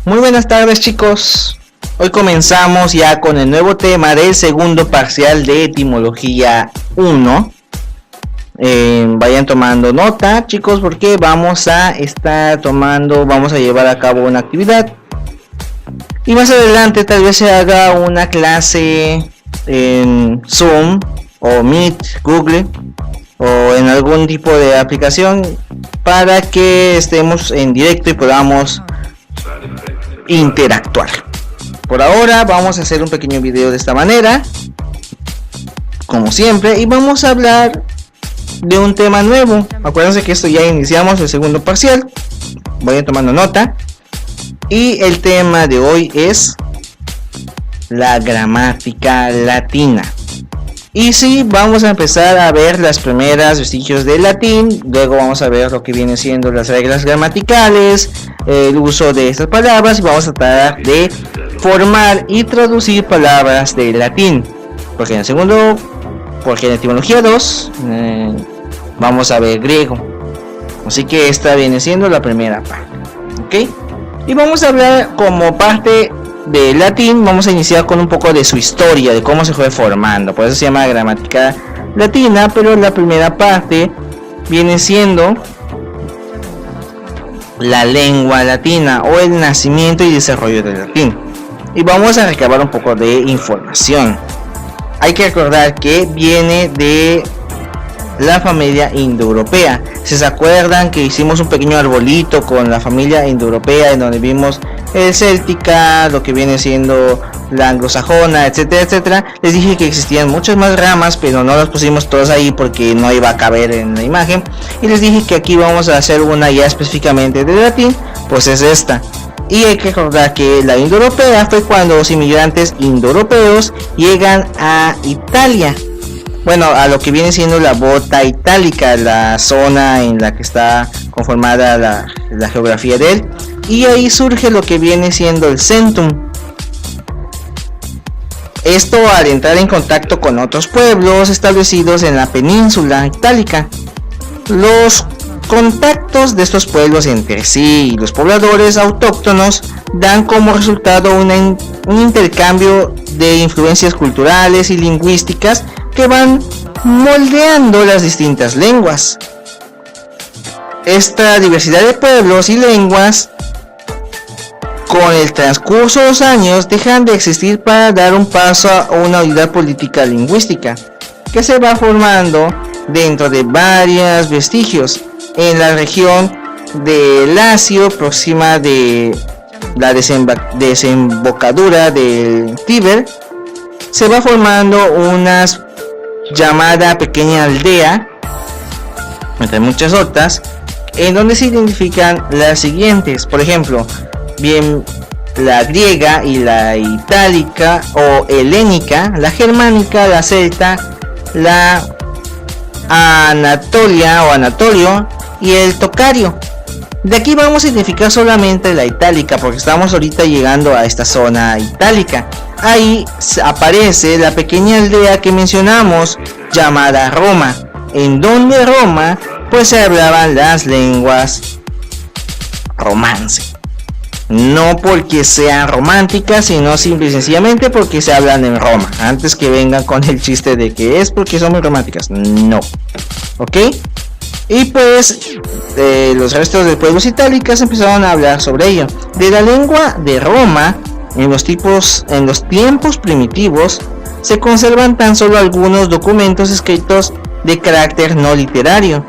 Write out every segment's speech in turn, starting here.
Muy buenas tardes, chicos. Hoy comenzamos ya con el nuevo tema del segundo parcial de etimología 1. Vayan tomando nota, chicos, porque vamos a llevar a cabo una actividad. Y más adelante tal vez se haga una clase en Zoom o Meet, Google o en algún tipo de aplicación para que estemos en directo y podamos interactuar. Por ahora vamos a hacer un pequeño video de esta manera, como siempre, y vamos a hablar de un tema nuevo. Acuérdense que esto ya iniciamos el segundo parcial. Vayan tomando nota. Y el tema de hoy es la gramática latina. Y sí, vamos a empezar a ver las primeras vestigios del latín. Luego vamos a ver lo que viene siendo las reglas gramaticales, el uso de estas palabras, y vamos a tratar de formar y traducir palabras del latín. Porque en etimología 2 vamos a ver griego. Así que esta viene siendo la primera parte. ¿Ok? Y vamos a hablar como parte del latín. Vamos a iniciar con un poco de su historia, de cómo se fue formando. Por eso se llama gramática latina, pero la primera parte viene siendo la lengua latina o el nacimiento y desarrollo del latín. Y vamos a recabar un poco de información. Hay que recordar que viene de la familia indoeuropea. Si se acuerdan que hicimos un pequeño arbolito con la familia indoeuropea, en donde vimos el céltica, lo que viene siendo la anglosajona, etcétera, etcétera. Les dije que existían muchas más ramas, pero no las pusimos todas ahí porque no iba a caber en la imagen. Y les dije que aquí vamos a hacer una ya específicamente de latín, pues es esta. Y hay que recordar que la indoeuropea fue cuando los inmigrantes indoeuropeos llegan a Italia. Bueno, a lo que viene siendo la bota itálica, la zona en la que está conformada la geografía de él. Y ahí surge lo que viene siendo el centum. Esto al entrar en contacto con otros pueblos establecidos en la península itálica. Los contactos de estos pueblos entre sí y los pobladores autóctonos dan como resultado un intercambio de influencias culturales y lingüísticas que van moldeando las distintas lenguas. Esta diversidad de pueblos y lenguas con el transcurso de los años dejan de existir para dar un paso a una unidad política lingüística que se va formando dentro de varios vestigios en la región de Lacio, próxima de la desembocadura del Tíber. Se va formando una llamada pequeña aldea, entre muchas otras, en donde se identifican las siguientes. Por ejemplo, bien la griega y la itálica o helénica, la germánica, la celta, la Anatolia o Anatolio y el tocario. De aquí vamos a identificar solamente la itálica porque estamos ahorita llegando a esta zona itálica. Ahí aparece la pequeña aldea que mencionamos llamada Roma, en donde Roma pues se hablaban las lenguas romance. No porque sean románticas, sino simple y sencillamente porque se hablan en Roma. Antes que vengan con el chiste de que es porque son muy románticas. No. ¿Ok? Y pues los restos de pueblos itálicos empezaron a hablar sobre ello. De la lengua de Roma, en los tiempos primitivos, se conservan tan solo algunos documentos escritos de carácter no literario.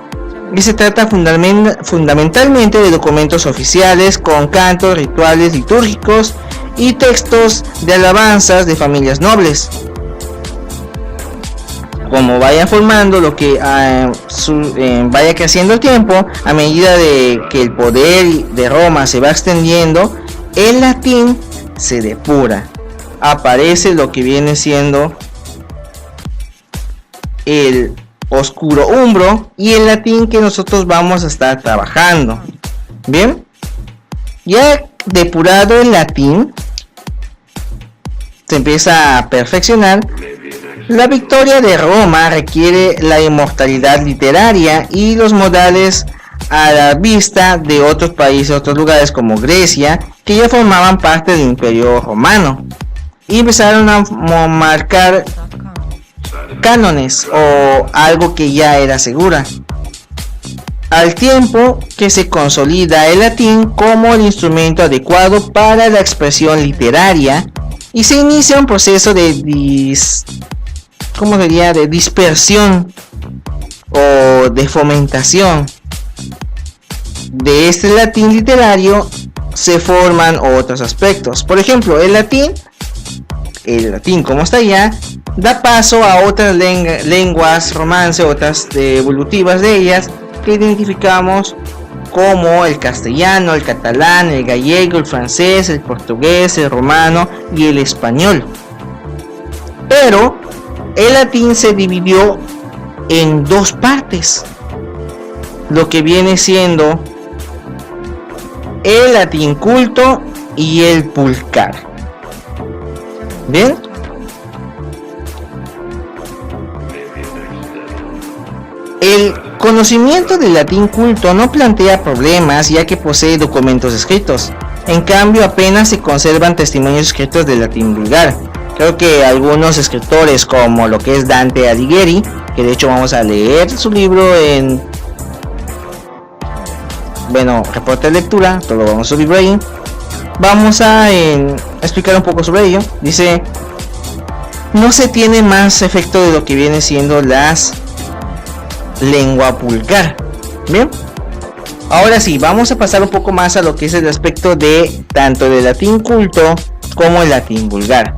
Y se trata fundamentalmente de documentos oficiales con cantos, rituales litúrgicos y textos de alabanzas de familias nobles. Como vaya formando lo que vaya creciendo el tiempo, a medida de que el poder de Roma se va extendiendo, el latín se depura. Aparece lo que viene siendo el oscuro umbro y el latín que nosotros vamos a estar trabajando. Bien, ya depurado el latín, se empieza a perfeccionar. La victoria de Roma requiere la inmortalidad literaria y los modales a la vista de otros países, otros lugares como Grecia, que ya formaban parte del Imperio Romano, y empezaron a marcar cánones o algo que ya era segura, al tiempo que se consolida el latín como el instrumento adecuado para la expresión literaria y se inicia un proceso de dispersión o de fomentación de este latín literario. Se forman otros aspectos, por ejemplo el latín como está ya, da paso a otras lenguas romance, otras evolutivas de ellas que identificamos como el castellano, el catalán, el gallego, el francés, el portugués, el romano y el español. Pero el latín se dividió en dos partes, lo que viene siendo el latín culto y el vulgar. Bien, el conocimiento del latín culto no plantea problemas, ya que posee documentos escritos. En cambio, apenas se conservan testimonios escritos del latín vulgar. Creo que algunos escritores, como lo que es Dante Alighieri, que de hecho vamos a leer su libro en reporte de lectura, todo vamos a su libro ahí. Vamos a explicar un poco sobre ello. Dice: no se tiene más efecto de lo que viene siendo las lengua vulgar. Bien, ahora sí, vamos a pasar un poco más a lo que es el aspecto de tanto del latín culto como el latín vulgar.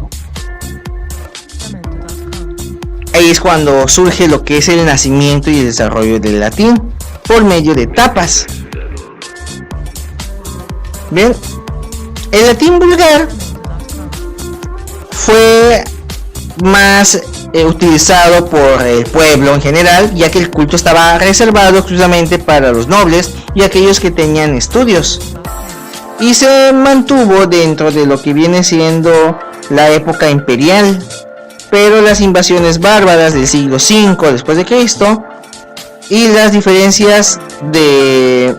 Ahí es cuando surge lo que es el nacimiento y el desarrollo del latín por medio de etapas. Bien, el latín vulgar fue más utilizado por el pueblo en general, ya que el culto estaba reservado exclusivamente para los nobles y aquellos que tenían estudios, y se mantuvo dentro de lo que viene siendo la época imperial. Pero las invasiones bárbaras del siglo V después de Cristo y las diferencias de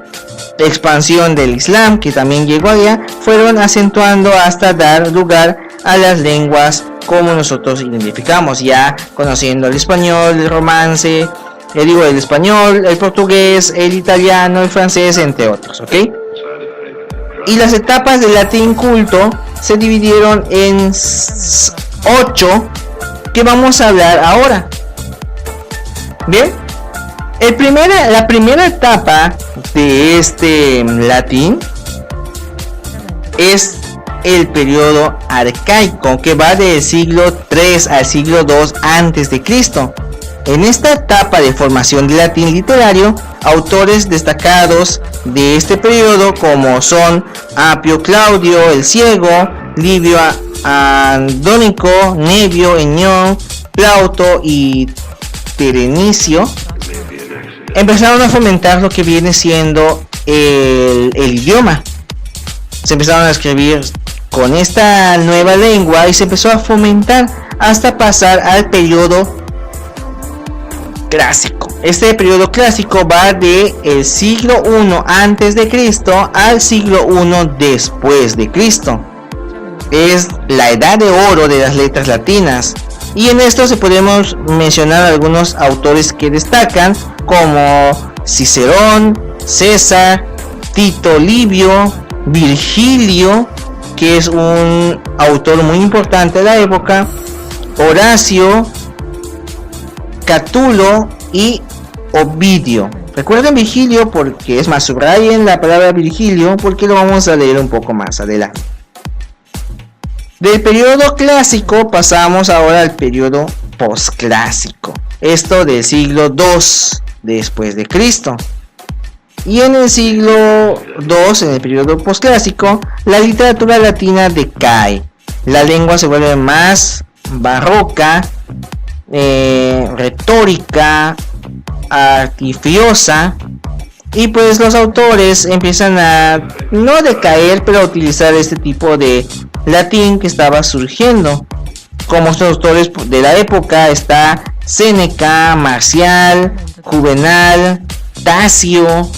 expansión del Islam, que también llegó allá, fueron acentuando hasta dar lugar a las lenguas como nosotros identificamos, ya conociendo el español, el romance, el español, el portugués, el italiano, el francés, entre otros, ¿ok? Y las etapas del latín culto se dividieron en 8 que vamos a hablar ahora. Bien, la primera etapa de este latín es el periodo arcaico, que va del siglo 3 al siglo 2 antes de Cristo. En esta etapa de formación del latín literario, autores destacados de este periodo como son Apio Claudio el Ciego, Livio Andrónico, Nevio, Ennion, Plauto y Terenicio empezaron a fomentar lo que viene siendo el idioma. Se empezaron a escribir con esta nueva lengua y se empezó a fomentar hasta pasar al periodo clásico. Este periodo clásico va de el siglo I antes de Cristo al siglo I después de Cristo. Es la edad de oro de las letras latinas, y en esto se podemos mencionar algunos autores que destacan como Cicerón, César, Tito Livio, Virgilio, que es un autor muy importante de la época, Horacio, Catulo y Ovidio. Recuerden Virgilio porque es más, subrayen la palabra Virgilio porque lo vamos a leer un poco más adelante. Del periodo clásico pasamos ahora al periodo posclásico, esto del siglo II después de Cristo. Y en el siglo II, en el periodo posclásico, la literatura latina decae, la lengua se vuelve más barroca, retórica, artificiosa, y pues los autores empiezan a no decaer, pero a utilizar este tipo de latín que estaba surgiendo. Como estos autores de la época está Séneca, Marcial, Juvenal, Tacio,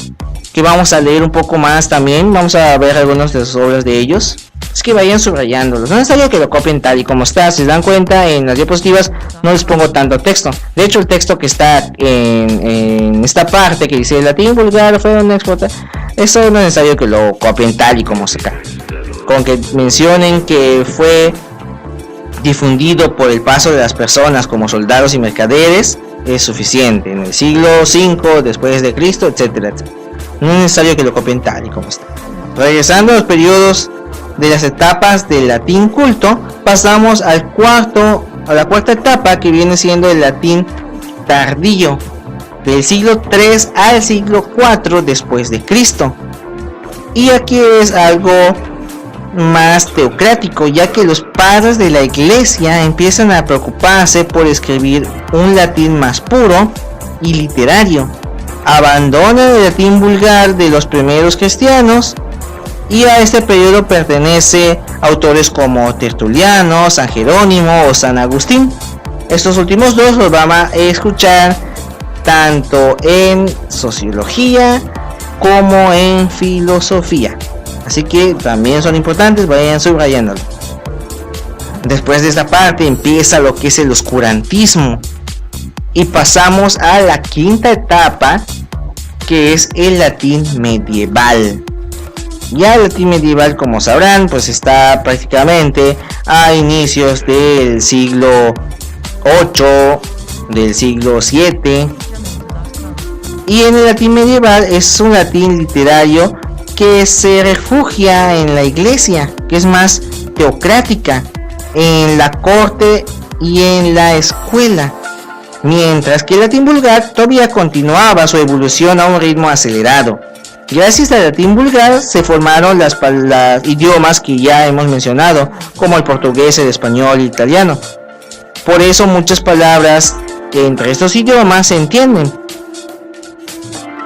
que vamos a leer un poco más también. Vamos a ver algunas de las obras de ellos. Es que vayan subrayándolos, no es necesario que lo copien tal y como está. Si se dan cuenta, en las diapositivas no les pongo tanto texto. De hecho, el texto que está en esta parte que dice latín vulgar fue una exporta, eso no es necesario que lo copien tal y como está. Con que mencionen que fue difundido por el paso de las personas como soldados y mercaderes es suficiente. En el siglo V después de Cristo, etcétera, etcétera. No es necesario que lo copien tal y como está. Regresando a los periodos de las etapas del latín culto, pasamos a la cuarta etapa, que viene siendo el latín tardío, del siglo III al siglo IV después de Cristo. Y aquí es algo más teocrático, ya que los padres de la iglesia empiezan a preocuparse por escribir un latín más puro y literario. Abandonan el latín vulgar de los primeros cristianos, y a este periodo pertenece autores como Tertuliano, San Jerónimo o San Agustín. Estos últimos dos los vamos a escuchar tanto en sociología como en filosofía, así que también son importantes, vayan subrayándolo. Después de esta parte empieza lo que es el oscurantismo y pasamos a la quinta etapa, que es el latín medieval. Ya el latín medieval, como sabrán, pues está prácticamente a inicios del siglo VIII, del siglo VII. Y en el latín medieval es un latín literario que se refugia en la iglesia, que es más teocrática, en la corte y en la escuela. Mientras que el latín vulgar todavía continuaba su evolución a un ritmo acelerado. Gracias al latín vulgar se formaron las idiomas que ya hemos mencionado, como el portugués, el español y el italiano. Por eso muchas palabras entre estos idiomas se entienden.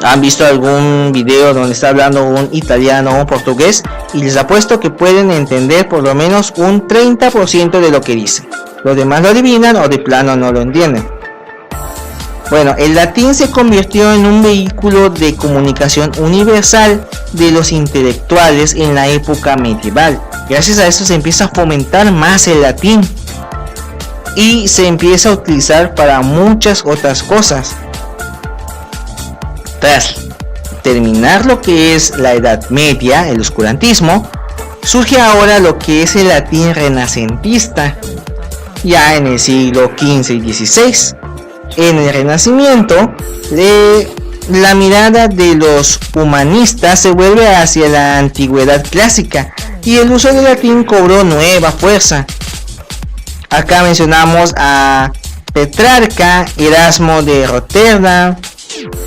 ¿Han visto algún video donde está hablando un italiano o un portugués? Y les apuesto que pueden entender por lo menos un 30% de lo que dice. Los demás lo adivinan o de plano no lo entienden. Bueno, el latín se convirtió en un vehículo de comunicación universal de los intelectuales en la época medieval. Gracias a eso se empieza a fomentar más el latín y se empieza a utilizar para muchas otras cosas. Tras terminar lo que es la Edad Media, el oscurantismo, surge ahora lo que es el latín renacentista, ya en el siglo XV y XVI. En el Renacimiento, la mirada de los humanistas se vuelve hacia la antigüedad clásica y el uso del latín cobró nueva fuerza. Acá mencionamos a Petrarca, Erasmo de Rotterdam,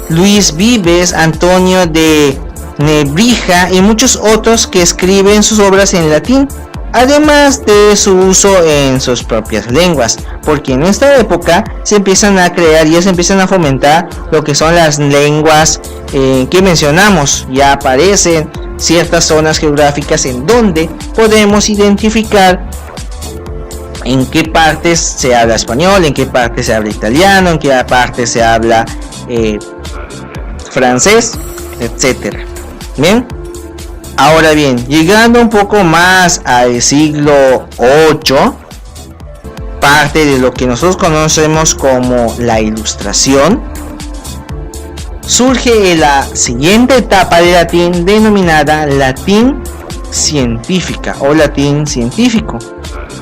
Luis Vives, Antonio de Nebrija y muchos otros que escriben sus obras en latín, además de su uso en sus propias lenguas, porque en esta época se empiezan a crear y se empiezan a fomentar lo que son las lenguas que mencionamos. Ya aparecen ciertas zonas geográficas en donde podemos identificar en qué partes se habla español, en qué parte se habla italiano, en qué parte se habla francés, etcétera. Bien. Ahora bien, llegando un poco más al siglo VIII, parte de lo que nosotros conocemos como la Ilustración, surge la siguiente etapa de latín denominada latín científica o latín científico.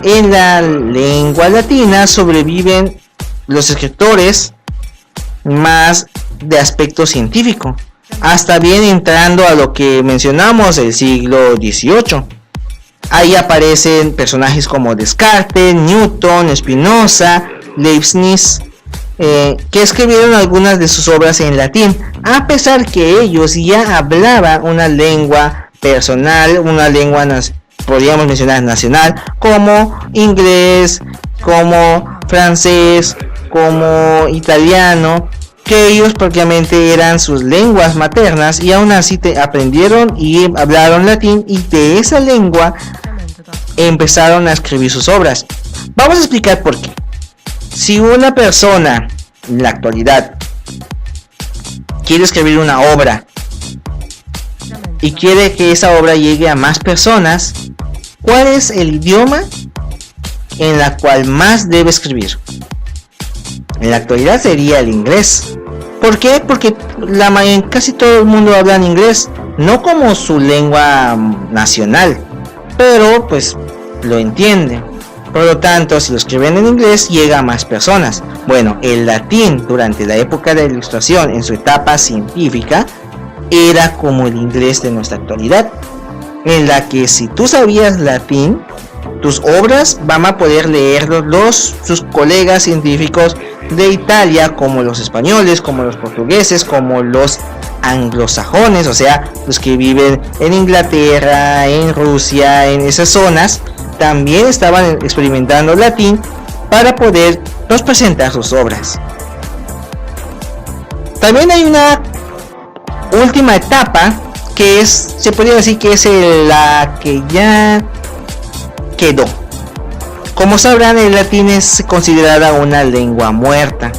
En la lengua latina sobreviven los escritores más de aspecto científico, hasta bien entrando a lo que mencionamos el siglo XVIII. Ahí aparecen personajes como Descartes, Newton, Spinoza, Leibniz, que escribieron algunas de sus obras en latín, a pesar que ellos ya hablaban una lengua personal, una lengua podríamos mencionar nacional, como inglés, como francés, como italiano, que ellos prácticamente eran sus lenguas maternas y aún así aprendieron y hablaron latín, y de esa lengua empezaron a escribir sus obras. Vamos a explicar por qué. Si una persona en la actualidad quiere escribir una obra y quiere que esa obra llegue a más personas, ¿cuál es el idioma en la cual más debe escribir? En la actualidad sería el inglés. ¿Por qué? Porque casi todo el mundo habla en inglés, no como su lengua nacional, pero pues lo entiende. Por lo tanto, si lo escriben en inglés, llega a más personas. Bueno, el latín durante la época de la Ilustración, en su etapa científica, era como el inglés de nuestra actualidad, en la que si tú sabías latín, tus obras van a poder leerlos sus colegas científicos de Italia, como los españoles, como los portugueses, como los anglosajones, o sea, los que viven en Inglaterra, en Rusia, en esas zonas, también estaban experimentando latín para poder presentar sus obras. También hay una última etapa que se podría decir que es la que ya quedó. Como sabrán, el latín es considerada una lengua muerta,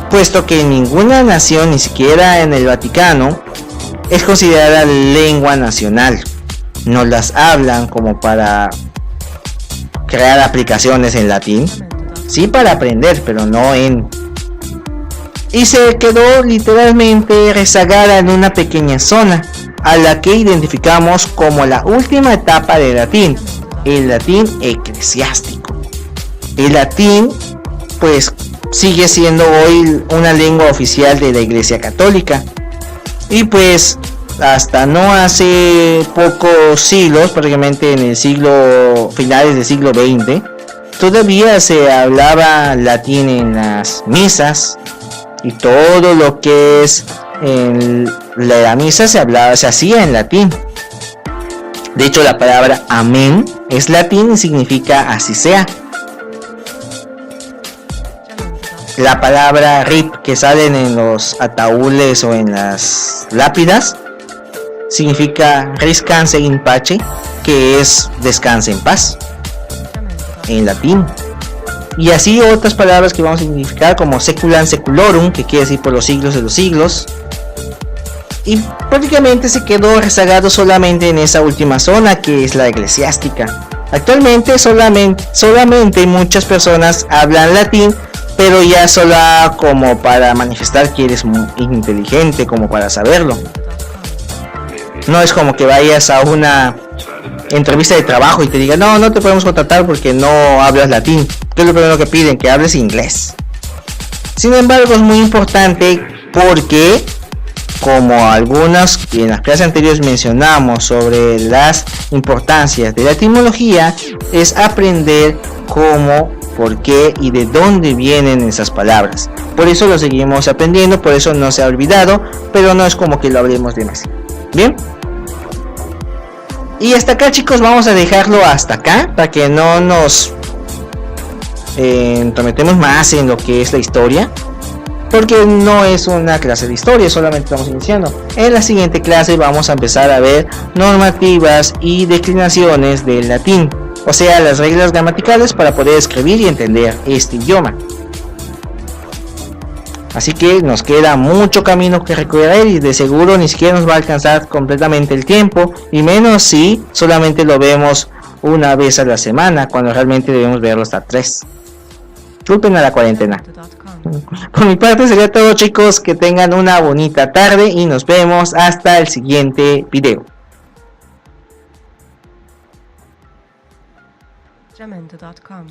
puesto que ninguna nación, ni siquiera en el Vaticano, es considerada lengua nacional. No las hablan como para crear aplicaciones en latín, sí para aprender, pero no en... Y se quedó literalmente rezagada en una pequeña zona, a la que identificamos como la última etapa del latín, el latín eclesiástico. El latín pues sigue siendo hoy una lengua oficial de la Iglesia Católica, y pues hasta no hace pocos siglos, prácticamente en el finales del siglo XX, todavía se hablaba latín en las misas, y todo lo que es en la misa se hacía en latín. De hecho, la palabra amén es latín y significa así sea. La palabra rip, que salen en los ataúdes o en las lápidas, significa descanse in pace, que es descanse en paz en latín. Y así otras palabras que vamos a significar, como seculan seculorum, que quiere decir por los siglos de los siglos. Y prácticamente se quedó rezagado solamente en esa última zona, que es la eclesiástica. Actualmente solamente muchas personas hablan latín, pero ya solo como para manifestar que eres muy inteligente, como para saberlo. No es como que vayas a una entrevista de trabajo y te digan, no te podemos contratar porque no hablas latín, que es lo primero que piden, que hables inglés. Sin embargo, es muy importante porque, como algunas en las clases anteriores mencionamos sobre las importancias de la etimología, es aprender cómo, por qué y de dónde vienen esas palabras. Por eso lo seguimos aprendiendo, por eso no se ha olvidado, pero no es como que lo hablemos demasiado. Bien. Y hasta acá, chicos, vamos a dejarlo hasta acá para que no nos entrometemos más en lo que es la historia, porque no es una clase de historia, solamente estamos iniciando. En la siguiente clase vamos a empezar a ver normativas y declinaciones del latín, o sea, las reglas gramaticales para poder escribir y entender este idioma. Así que nos queda mucho camino que recorrer y de seguro ni siquiera nos va a alcanzar completamente el tiempo, y menos si solamente lo vemos una vez a la semana, cuando realmente debemos verlo hasta 3. Disculpen a la cuarentena. Por mi parte sería todo, chicos, que tengan una bonita tarde y nos vemos hasta el siguiente video. Jamendo.com